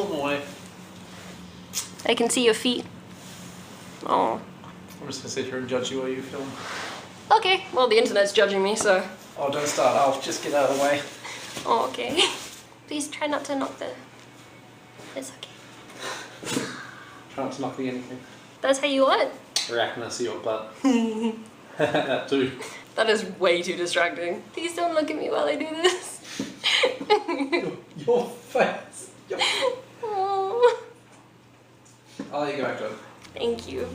film away. I can see your feet. Oh. I'm just gonna sit here and judge you while you film. Okay, well the internet's judging me, so... Oh, don't start. I'll just get out of the way. Oh, okay. Please try not to knock the... It's okay. Try not to knock the anything. That's how you what? React when I see your butt. That too. That is way too distracting. Please don't look at me while I do this. Your face. Oh. I'll let you go back to it. Thank you.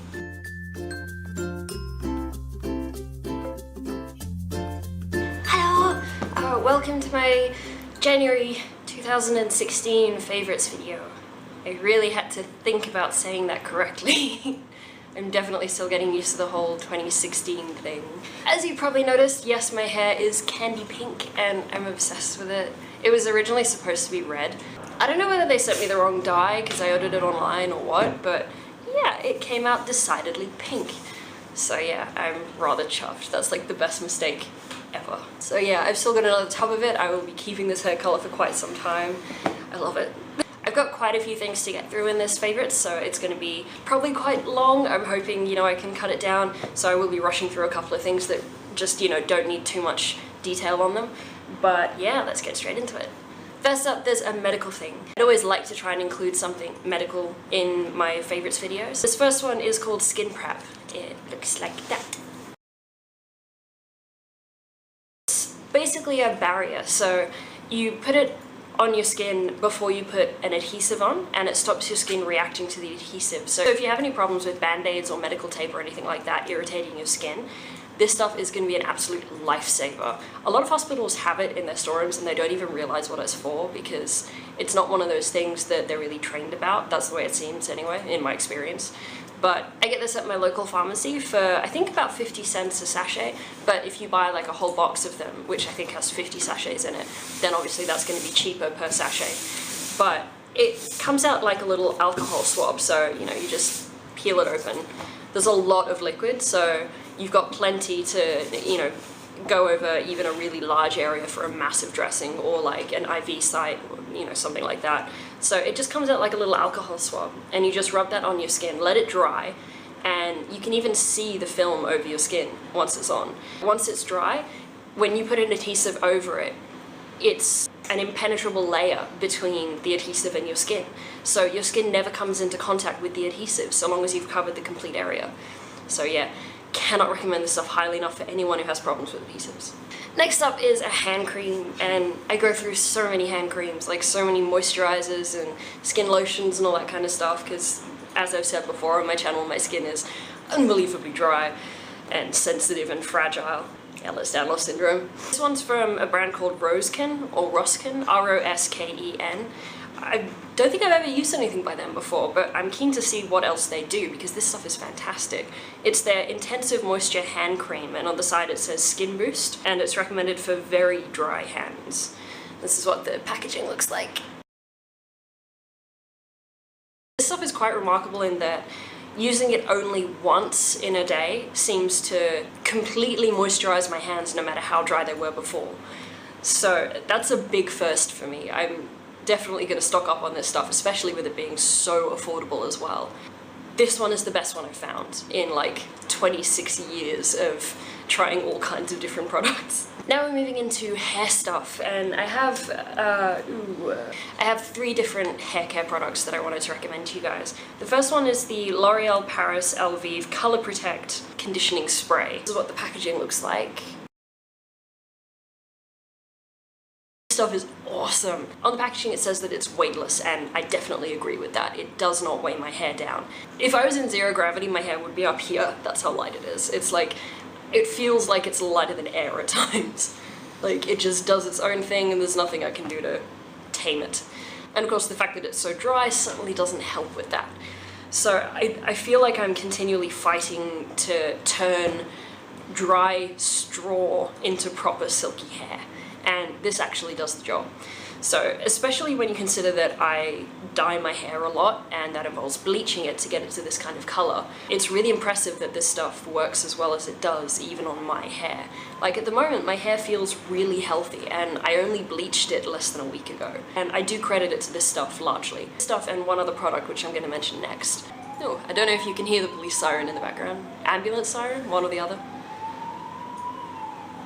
Hello! Welcome to my January 2016 favourites video. I really had to think about saying that correctly. I'm definitely still getting used to the whole 2016 thing. As you probably noticed, yes, my hair is candy pink and I'm obsessed with it. It was originally supposed to be red. I don't know whether they sent me the wrong dye because I ordered it online or what, but yeah, it came out decidedly pink. So yeah, I'm rather chuffed. That's like the best mistake ever. So yeah, I've still got another tub of it. I will be keeping this hair color for quite some time. I love it. I've got quite a few things to get through in this favorites, so it's going to be probably quite long. I'm hoping, you know, I can cut it down, so I will be rushing through a couple of things that just, you know, don't need too much detail on them. But yeah, let's get straight into it. First up, there's a medical thing. I'd always like to try and include something medical in my favorites videos. This first one is called Skin Prep. It looks like that. It's basically a barrier, so you put it on your skin before you put an adhesive on, and it stops your skin reacting to the adhesive. So if you have any problems with band-aids or medical tape or anything like that irritating your skin, this stuff is going to be an absolute lifesaver. A lot of hospitals have it in their storerooms and they don't even realize what it's for because it's not one of those things that they're really trained about. That's the way it seems anyway, in my experience. But I get this at my local pharmacy for, I think, about 50 cents a sachet. But if you buy like a whole box of them, which I think has 50 sachets in it, then obviously that's going to be cheaper per sachet. But it comes out like a little alcohol swab, so, you know, you just peel it open. There's a lot of liquid, so you've got plenty to, you know, go over even a really large area for a massive dressing or like an IV site or, you know, something like that. So it just comes out like a little alcohol swab and you just rub that on your skin, let it dry, and you can even see the film over your skin once it's on. Once it's dry, when you put an adhesive over it, it's an impenetrable layer between the adhesive and your skin. So your skin never comes into contact with the adhesive so long as you've covered the complete area. So yeah, cannot recommend this stuff highly enough for anyone who has problems with adhesives. Next up is a hand cream, and I go through so many hand creams, like so many moisturizers and skin lotions and all that kind of stuff, because as I've said before on my channel, my skin is unbelievably dry and sensitive and fragile. Ehlers-Danlos syndrome. This one's from a brand called Rosken, or Rosken, R-O-S-K-E-N. I don't think I've ever used anything by them before, but I'm keen to see what else they do because this stuff is fantastic. It's their Intensive Moisture Hand Cream, and on the side it says Skin Boost, and it's recommended for very dry hands. This is what the packaging looks like. This stuff is quite remarkable in that using it only once in a day seems to completely moisturize my hands no matter how dry they were before. So that's a big first for me. I'm definitely going to stock up on this stuff, especially with it being so affordable as well. This one is the best one I've found in like 26 years of trying all kinds of different products. Now we're moving into hair stuff, and I have 3 different hair care products that I wanted to recommend to you guys. The first one is the L'Oreal Paris Elvive Color Protect Conditioning Spray. This is what the packaging looks like. This stuff is awesome. On the packaging it says that it's weightless, and I definitely agree with that. It does not weigh my hair down. If I was in zero gravity, my hair would be up here. That's how light it is. It's like, it feels like it's lighter than air at times. Like, it just does its own thing and there's nothing I can do to tame it. And of course the fact that it's so dry certainly doesn't help with that. So I feel like I'm continually fighting to turn dry straw into proper silky hair. And this actually does the job. So especially when you consider that I dye my hair a lot and that involves bleaching it to get it to this kind of color, it's really impressive that this stuff works as well as it does even on my hair. Like at the moment my hair feels really healthy and I only bleached it less than a week ago. And I do credit it to this stuff largely. This stuff and one other product which I'm going to mention next. Oh, I don't know if you can hear the police siren in the background. Ambulance siren, one or the other.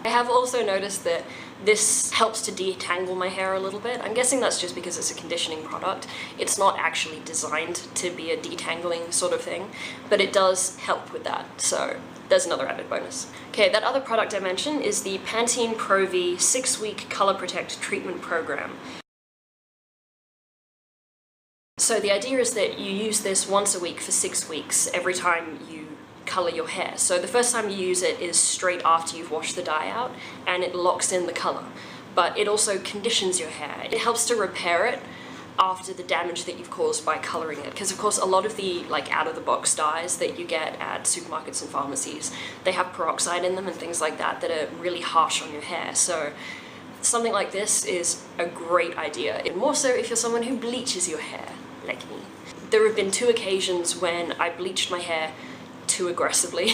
I have also noticed that this helps to detangle my hair a little bit. I'm guessing that's just because it's a conditioning product. It's not actually designed to be a detangling sort of thing, but it does help with that, so there's another added bonus. Okay, that other product I mentioned is the Pantene Pro V 6-week Color Protect Treatment Program. So the idea is that you use this once a week for 6 weeks every time you color your hair. So the first time you use it is straight after you've washed the dye out and it locks in the color, but it also conditions your hair. It helps to repair it after the damage that you've caused by coloring it, because of course a lot of the like out-of-the-box dyes that you get at supermarkets and pharmacies, they have peroxide in them and things like that that are really harsh on your hair. So something like this is a great idea, and more so if you're someone who bleaches your hair like me. There have been 2 occasions when I bleached my hair too aggressively.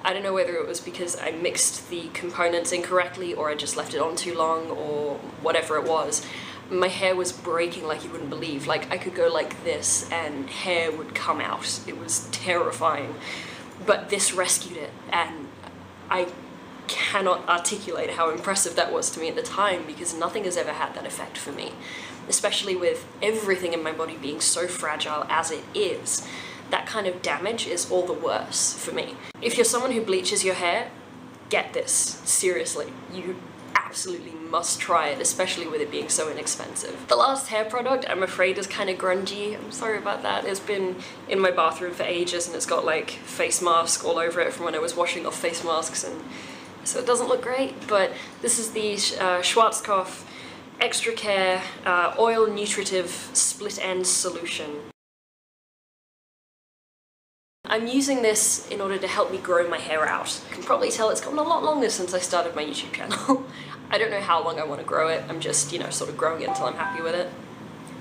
I don't know whether it was because I mixed the components incorrectly or I just left it on too long or whatever it was. My hair was breaking like you wouldn't believe. Like I could go like this and hair would come out. It was terrifying. But this rescued it and I cannot articulate how impressive that was to me at the time because nothing has ever had that effect for me. Especially with everything in my body being so fragile as it is. That kind of damage is all the worse for me. If you're someone who bleaches your hair, get this, seriously. You absolutely must try it, especially with it being so inexpensive. The last hair product, I'm afraid, is kind of grungy. I'm sorry about that. It's been in my bathroom for ages and it's got like face mask all over it from when I was washing off face masks, and so it doesn't look great, but this is the Schwarzkopf Extra Care Oil Nutritive Split End Solution. I'm using this in order to help me grow my hair out. You can probably tell it's gotten a lot longer since I started my YouTube channel. I don't know how long I want to grow it. I'm just, you know, sort of growing it until I'm happy with it.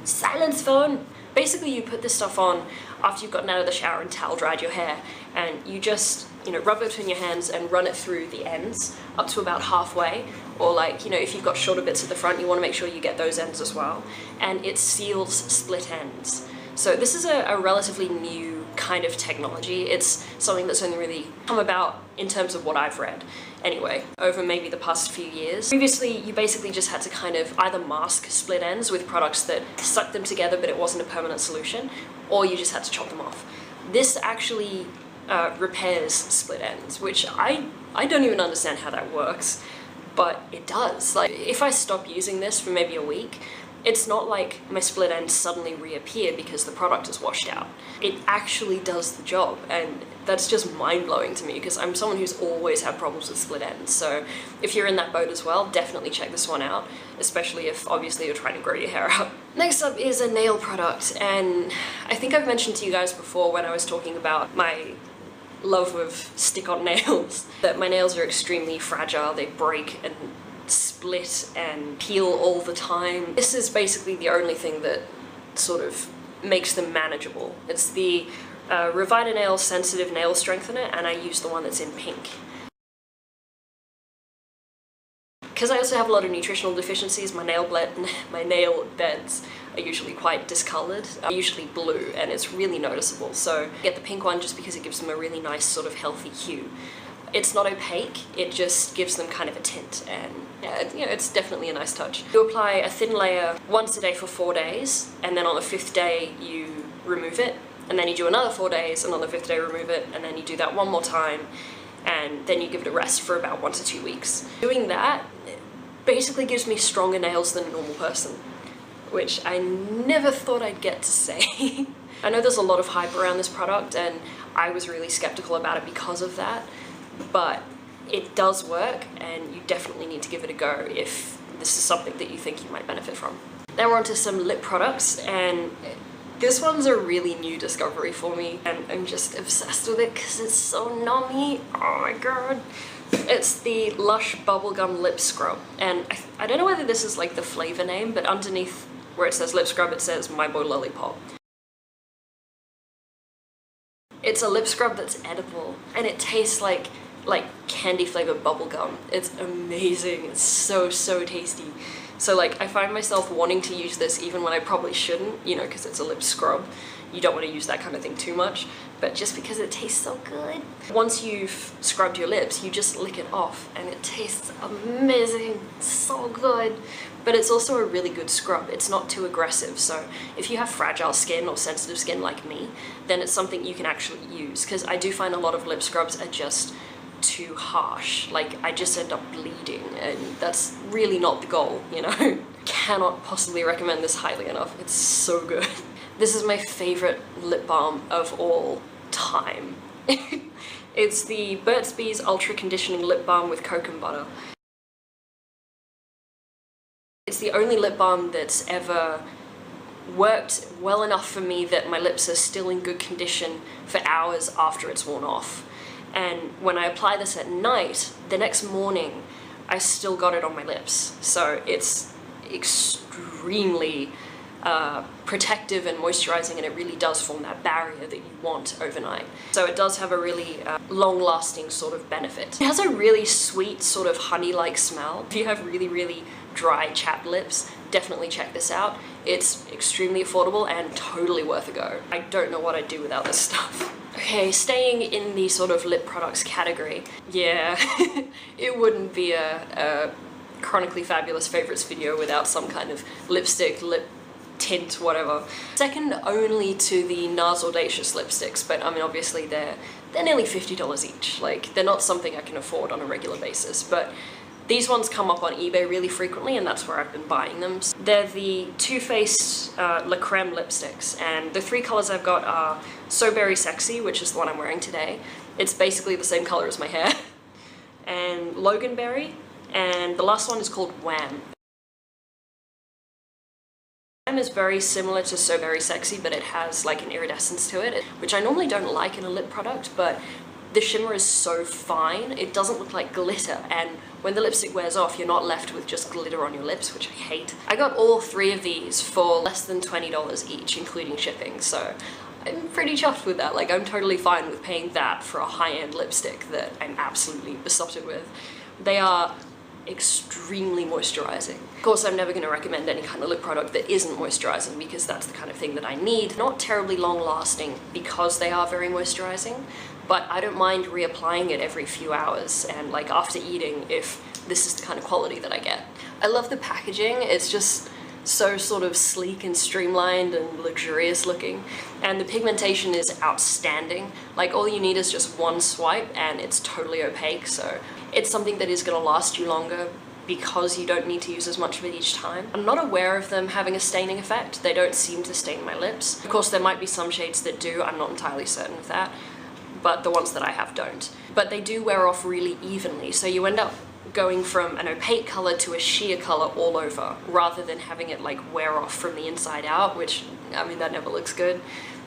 Silence phone! Basically you put this stuff on after you've gotten out of the shower and towel dried your hair, and you just, you know, rub it between your hands and run it through the ends up to about halfway, or like, you know, if you've got shorter bits at the front you want to make sure you get those ends as well, and it seals split ends. So this is a relatively new kind of technology. It's something that's only really come about in terms of what I've read anyway, over maybe the past few years. Previously, you basically just had to kind of either mask split ends with products that sucked them together but it wasn't a permanent solution, or you just had to chop them off. This actually repairs split ends, which I don't even understand how that works, but it does. Like, if I stop using this for maybe a week, it's not like my split ends suddenly reappear because the product is washed out. It actually does the job, and that's just mind-blowing to me because I'm someone who's always had problems with split ends. So if you're in that boat as well, definitely check this one out, especially if obviously you're trying to grow your hair out. Next up is a nail product, and I think I've mentioned to you guys before when I was talking about my love of stick-on nails, that my nails are extremely fragile. They break and split and peel all the time. This is basically the only thing that sort of makes them manageable. It's the Revitanail Sensitive Nail Strengthener, and I use the one that's in pink. Because I also have a lot of nutritional deficiencies, my nail beds are usually quite discolored, usually blue, and it's really noticeable. So I get the pink one just because it gives them a really nice sort of healthy hue. It's not opaque, it just gives them kind of a tint, and yeah, you know, it's definitely a nice touch. You apply a thin layer once a day for 4 days, and then on the 5th day you remove it, and then you do another 4 days, and on the 5th day remove it, and then you do that one more time, and then you give it a rest for about 1 to 2 weeks. Doing that basically gives me stronger nails than a normal person, which I never thought I'd get to say. I know there's a lot of hype around this product, and I was really skeptical about it because of that. But it does work, and you definitely need to give it a go if this is something that you think you might benefit from. Now we're on to some lip products, and this one's a really new discovery for me, and I'm just obsessed with it because it's so nummy. Oh my god. It's the Lush Bubblegum Lip Scrub, and I don't know whether this is like the flavor name, but underneath where it says lip scrub it says My Boy Lollipop. It's a lip scrub that's edible, and it tastes like candy flavored bubblegum. It's amazing. It's so tasty. So like I find myself wanting to use this even when I probably shouldn't, you know, because it's a lip scrub. You don't want to use that kind of thing too much, but just because it tastes so good. Once you've scrubbed your lips, you just lick it off and it tastes amazing, so good. But it's also a really good scrub. It's not too aggressive, so if you have fragile skin or sensitive skin like me, then it's something you can actually use, because I do find a lot of lip scrubs are just too harsh. Like, I just end up bleeding, and that's really not the goal, you know? Cannot possibly recommend this highly enough. It's so good. This is my favorite lip balm of all time. It's the Burt's Bees Ultra Conditioning Lip Balm with Cocoa Butter. It's the only lip balm that's ever worked well enough for me that my lips are still in good condition for hours after it's worn off. And when I apply this at night, the next morning, I still got it on my lips. So it's extremely protective and moisturizing, and it really does form that barrier that you want overnight. So it does have a really long-lasting sort of benefit. It has a really sweet sort of honey-like smell. If you have really dry chapped lips, definitely check this out. It's extremely affordable and totally worth a go. I don't know what I'd do without this stuff. Okay, staying in the sort of lip products category, yeah, it wouldn't be a Chronically Fabulous Favorites video without some kind of lipstick, lip tint, whatever. Second only to the NARS Audacious lipsticks, but I mean obviously they're nearly $50 each. Like, they're not something I can afford on a regular basis, but these ones come up on eBay really frequently, and that's where I've been buying them. They're the Too Faced La Creme lipsticks, and the three colors I've got are So Berry Sexy, which is the one I'm wearing today. It's basically the same color as my hair. And Loganberry, and the last one is called Wham. Wham is very similar to So Very Sexy, but it has like an iridescence to it, which I normally don't like in a lip product, but the shimmer is so fine, it doesn't look like glitter, and when the lipstick wears off, you're not left with just glitter on your lips, which I hate. I got all three of these for less than $20 each, including shipping, so I'm pretty chuffed with that. Like, I'm totally fine with paying that for a high-end lipstick that I'm absolutely besotted with. They are extremely moisturizing. Of course, I'm never going to recommend any kind of lip product that isn't moisturizing, because that's the kind of thing that I need. Not terribly long-lasting because they are very moisturizing, but I don't mind reapplying it every few hours and like after eating if this is the kind of quality that I get. I love the packaging. It's just so sort of sleek and streamlined and luxurious looking, and the pigmentation is outstanding. Like, all you need is just one swipe and it's totally opaque, so it's something that is going to last you longer because you don't need to use as much of it each time. I'm not aware of them having a staining effect. They don't seem to stain my lips. Of course, there might be some shades that do. I'm not entirely certain of that, but the ones that I have don't. But they do wear off really evenly, so you end up going from an opaque color to a sheer color all over, rather than having it like wear off from the inside out, which, I mean, that never looks good.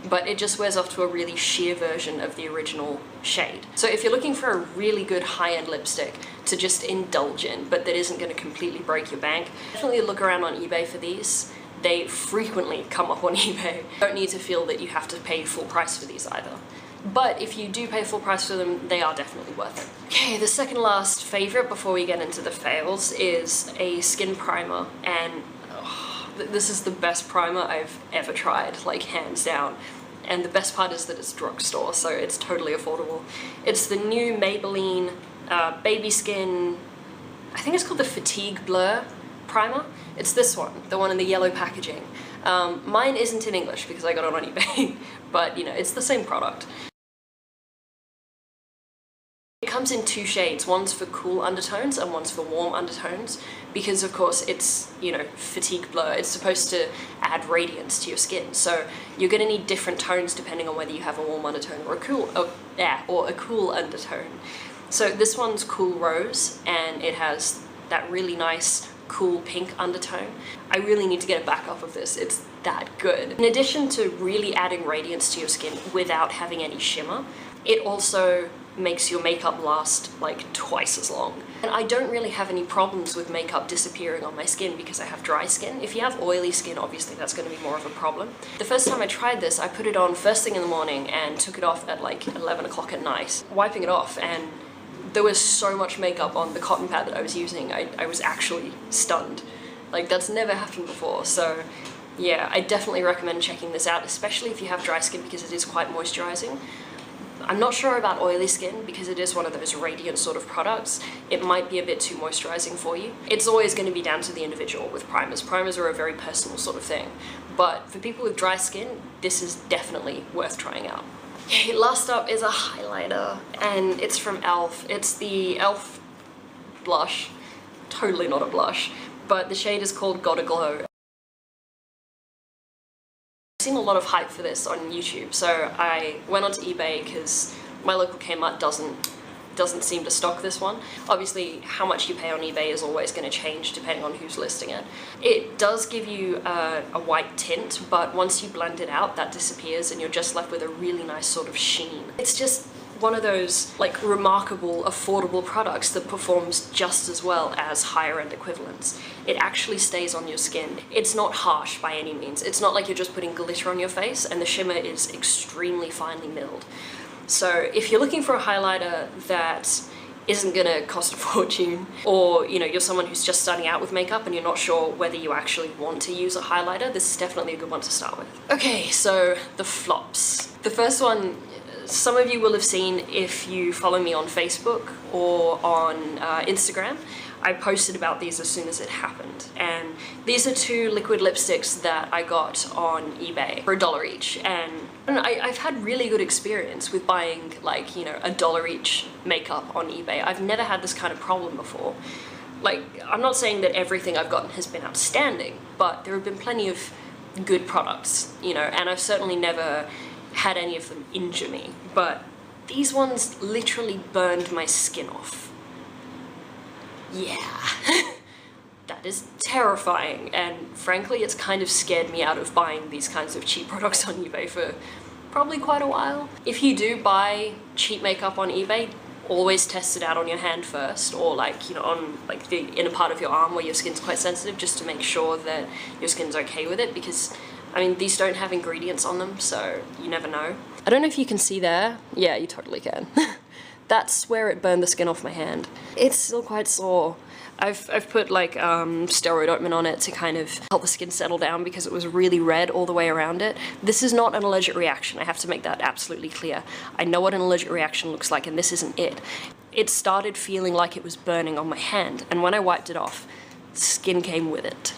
But it just wears off to a really sheer version of the original shade. So if you're looking for a really good high-end lipstick to just indulge in, but that isn't going to completely break your bank, definitely look around on eBay for these. They frequently come up on eBay. You don't need to feel that you have to pay full price for these either. But if you do pay full price for them, they are definitely worth it. Okay, the second last favorite before we get into the fails is a skin primer, and this is the best primer I've ever tried, like hands down. And the best part is that it's drugstore, so it's totally affordable. It's the new Maybelline Baby Skin, I think it's called the Fatigue Blur primer. It's this one, the one in the yellow packaging. Mine isn't in English because I got it on eBay, but you know, it's the same product. It comes in two shades, one's for cool undertones and one's for warm undertones, because of course it's, you know, Fatigue Blur. It's supposed to add radiance to your skin, so you're going to need different tones depending on whether you have a warm undertone or a cool undertone. So this one's Cool Rose, and it has that really nice cool pink undertone. I really need to get a backup of this. It's that good. In addition to really adding radiance to your skin without having any shimmer, it also makes your makeup last like twice as long. And I don't really have any problems with makeup disappearing on my skin because I have dry skin. If you have oily skin, obviously that's going to be more of a problem. The first time I tried this, I put it on first thing in the morning and took it off at like 11 o'clock at night, wiping it off, and there was so much makeup on the cotton pad that I was using, I was actually stunned. Like, that's never happened before, so yeah, I definitely recommend checking this out, especially if you have dry skin because it is quite moisturizing. I'm not sure about oily skin because it is one of those radiant sort of products. It might be a bit too moisturizing for you. It's always going to be down to the individual with primers. Primers are a very personal sort of thing, but for people with dry skin, this is definitely worth trying out. Okay, last up is a highlighter, and it's from e.l.f. It's the e.l.f. blush. Totally not a blush, but the shade is called Gotta Glow. I've seen a lot of hype for this on YouTube, so I went onto eBay because my local Kmart doesn't seem to stock this one. Obviously, how much you pay on eBay is always going to change depending on who's listing it. It does give you a white tint, but once you blend it out, that disappears and you're just left with a really nice sort of sheen. It's just one of those like remarkable, affordable products that performs just as well as higher end equivalents. It actually stays on your skin. It's not harsh by any means. It's not like you're just putting glitter on your face, and the shimmer is extremely finely milled. So if you're looking for a highlighter that isn't gonna cost a fortune, or you know, you're someone who's just starting out with makeup and you're not sure whether you actually want to use a highlighter, this is definitely a good one to start with. Okay, so the flops. The first one, some of you will have seen if you follow me on Facebook or on Instagram. I posted about these as soon as it happened, and these are two liquid lipsticks that I got on eBay for $1 each, and I've had really good experience with buying like, you know, $1 each makeup on eBay. I've never had this kind of problem before. Like, I'm not saying that everything I've gotten has been outstanding, but there have been plenty of good products, you know, and I've certainly never had any of them injure me, but these ones literally burned my skin off. Yeah, that is terrifying, and frankly it's kind of scared me out of buying these kinds of cheap products on eBay for probably quite a while. If you do buy cheap makeup on eBay, always test it out on your hand first, or like, you know, on like the inner part of your arm where your skin's quite sensitive, just to make sure that your skin's okay with it, because I mean, these don't have ingredients on them, so you never know. I don't know if you can see there. Yeah, you totally can. That's where it burned the skin off my hand. It's still quite sore. I've put like steroid ointment on it to kind of help the skin settle down because it was really red all the way around it. This is not an allergic reaction, I have to make that absolutely clear. I know what an allergic reaction looks like, and this isn't it. It started feeling like it was burning on my hand, and when I wiped it off, skin came with it.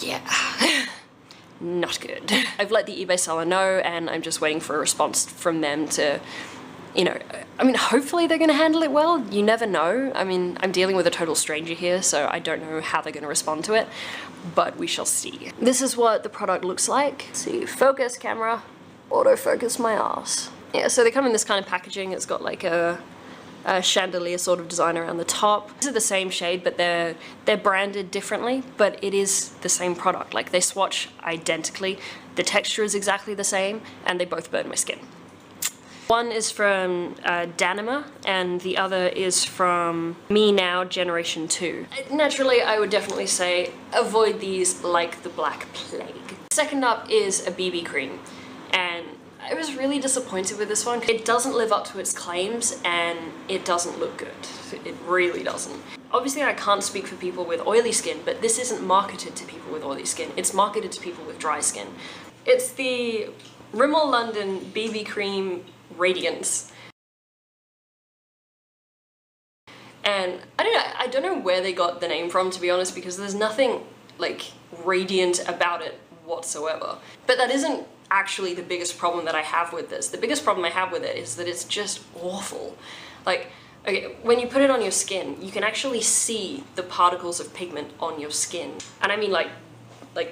Yeah. Not good. I've let the eBay seller know, and I'm just waiting for a response from them to, you know, I mean, hopefully they're gonna handle it well. You never know. I mean, I'm dealing with a total stranger here, so I don't know how they're gonna respond to it, but we shall see. This is what the product looks like. Let's see, focus camera, autofocus my ass. Yeah, so they come in this kind of packaging. It's got like a chandelier sort of design around the top. These are the same shade, but they're branded differently, but it is the same product. Like, they swatch identically, the texture is exactly the same, and they both burn my skin. One is from Danimer, and the other is from Me Now Generation 2. Naturally, I would definitely say avoid these like the Black Plague. Second up is a BB cream, and I was really disappointed with this one. It doesn't live up to its claims, and it doesn't look good. It really doesn't. Obviously, I can't speak for people with oily skin, but this isn't marketed to people with oily skin. It's marketed to people with dry skin. It's the Rimmel London BB Cream Radiance. And I don't know where they got the name from, to be honest, because there's nothing like radiant about it whatsoever. But that isn't actually the biggest problem that I have with this. The biggest problem I have with it is that it's just awful. Like, okay, when you put it on your skin, you can actually see the particles of pigment on your skin. And I mean like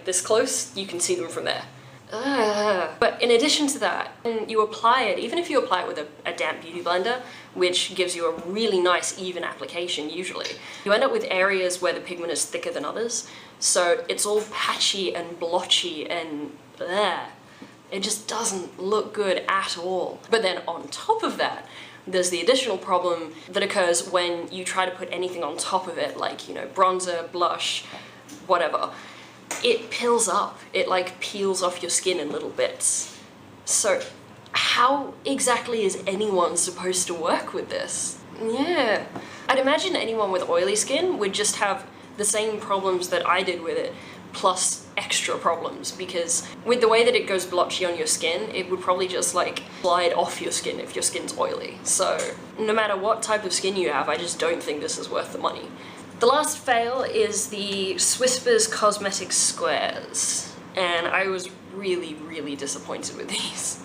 this close, you can see them from there. But in addition to that, when you apply it, even if you apply it with a damp beauty blender, which gives you a really nice even application usually, you end up with areas where the pigment is thicker than others, so it's all patchy and blotchy and bleh. It just doesn't look good at all. But then on top of that, there's the additional problem that occurs when you try to put anything on top of it, like, you know, bronzer, blush, whatever. It pills up. It like peels off your skin in little bits. So how exactly is anyone supposed to work with this? Yeah. I'd imagine anyone with oily skin would just have the same problems that I did with it, plus extra problems, because with the way that it goes blotchy on your skin, it would probably just like slide off your skin if your skin's oily. So no matter what type of skin you have, I just don't think this is worth the money. The last fail is the Swisspers Cosmetic squares, and I was really disappointed with these.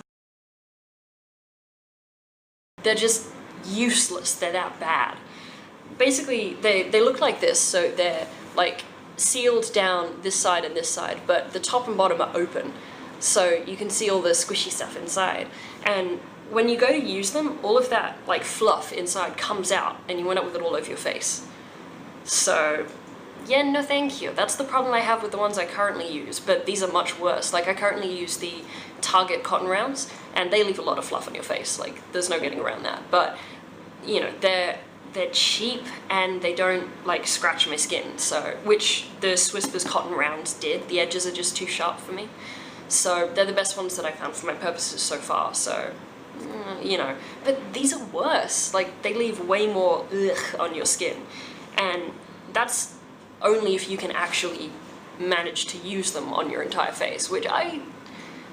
They're just useless, they're that bad. Basically, they look like this, so they're like sealed down this side and this side, but the top and bottom are open, so you can see all the squishy stuff inside. And when you go to use them, all of that like fluff inside comes out, and you end up with it all over your face. So yeah, no thank you. That's the problem I have with the ones I currently use, but these are much worse. Like, I currently use the Target cotton rounds, and they leave a lot of fluff on your face. Like, there's no getting around that. But you know, they're cheap and they don't like scratch my skin, so, which the Swisspers cotton rounds did. The edges are just too sharp for me, so they're the best ones that I found for my purposes so far. So you know, but these are worse. Like, they leave way more ugh on your skin, and that's only if you can actually manage to use them on your entire face, which I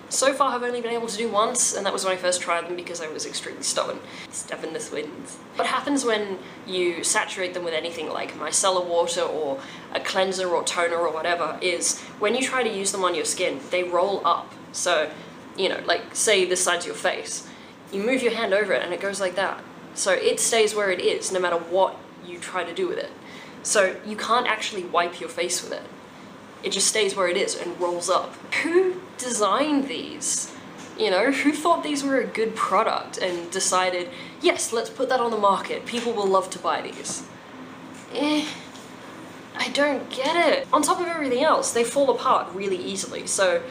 so far have only been able to do once, and that was when I first tried them because I was extremely stubborn. Stubbornness wins. What happens when you saturate them with anything like micellar water or a cleanser or toner or whatever is when you try to use them on your skin, they roll up. So, you know, like, say this side's your face, you move your hand over it and it goes like that. So it stays where it is no matter what you try to do with it. So you can't actually wipe your face with it. It just stays where it is and rolls up. Who designed these? You know, who thought these were a good product and decided, yes, let's put that on the market, people will love to buy these? I don't get it. On top of everything else, they fall apart really easily. So,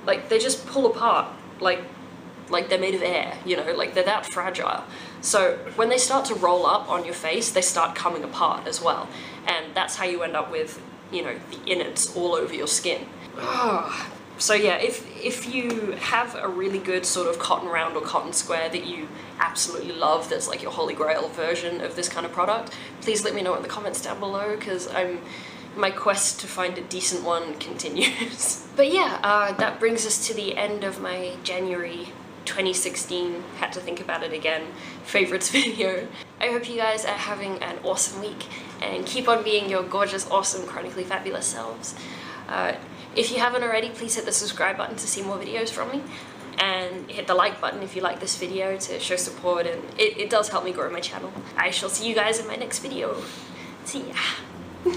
like, they just pull apart like they're made of air, you know, like they're that fragile. So when they start to roll up on your face, they start coming apart as well. And that's how you end up with, you know, the innards all over your skin. So yeah, if you have a really good sort of cotton round or cotton square that you absolutely love, that's like your holy grail version of this kind of product, please let me know in the comments down below, because my quest to find a decent one continues. But yeah, that brings us to the end of my January 2016 had to think about it again favorites video. I hope you guys are having an awesome week and keep on being your gorgeous, awesome, chronically fabulous selves. If you haven't already, please hit the subscribe button to see more videos from me, and hit the like button if you like this video to show support, and it does help me grow my channel. I shall see you guys in my next video. See ya.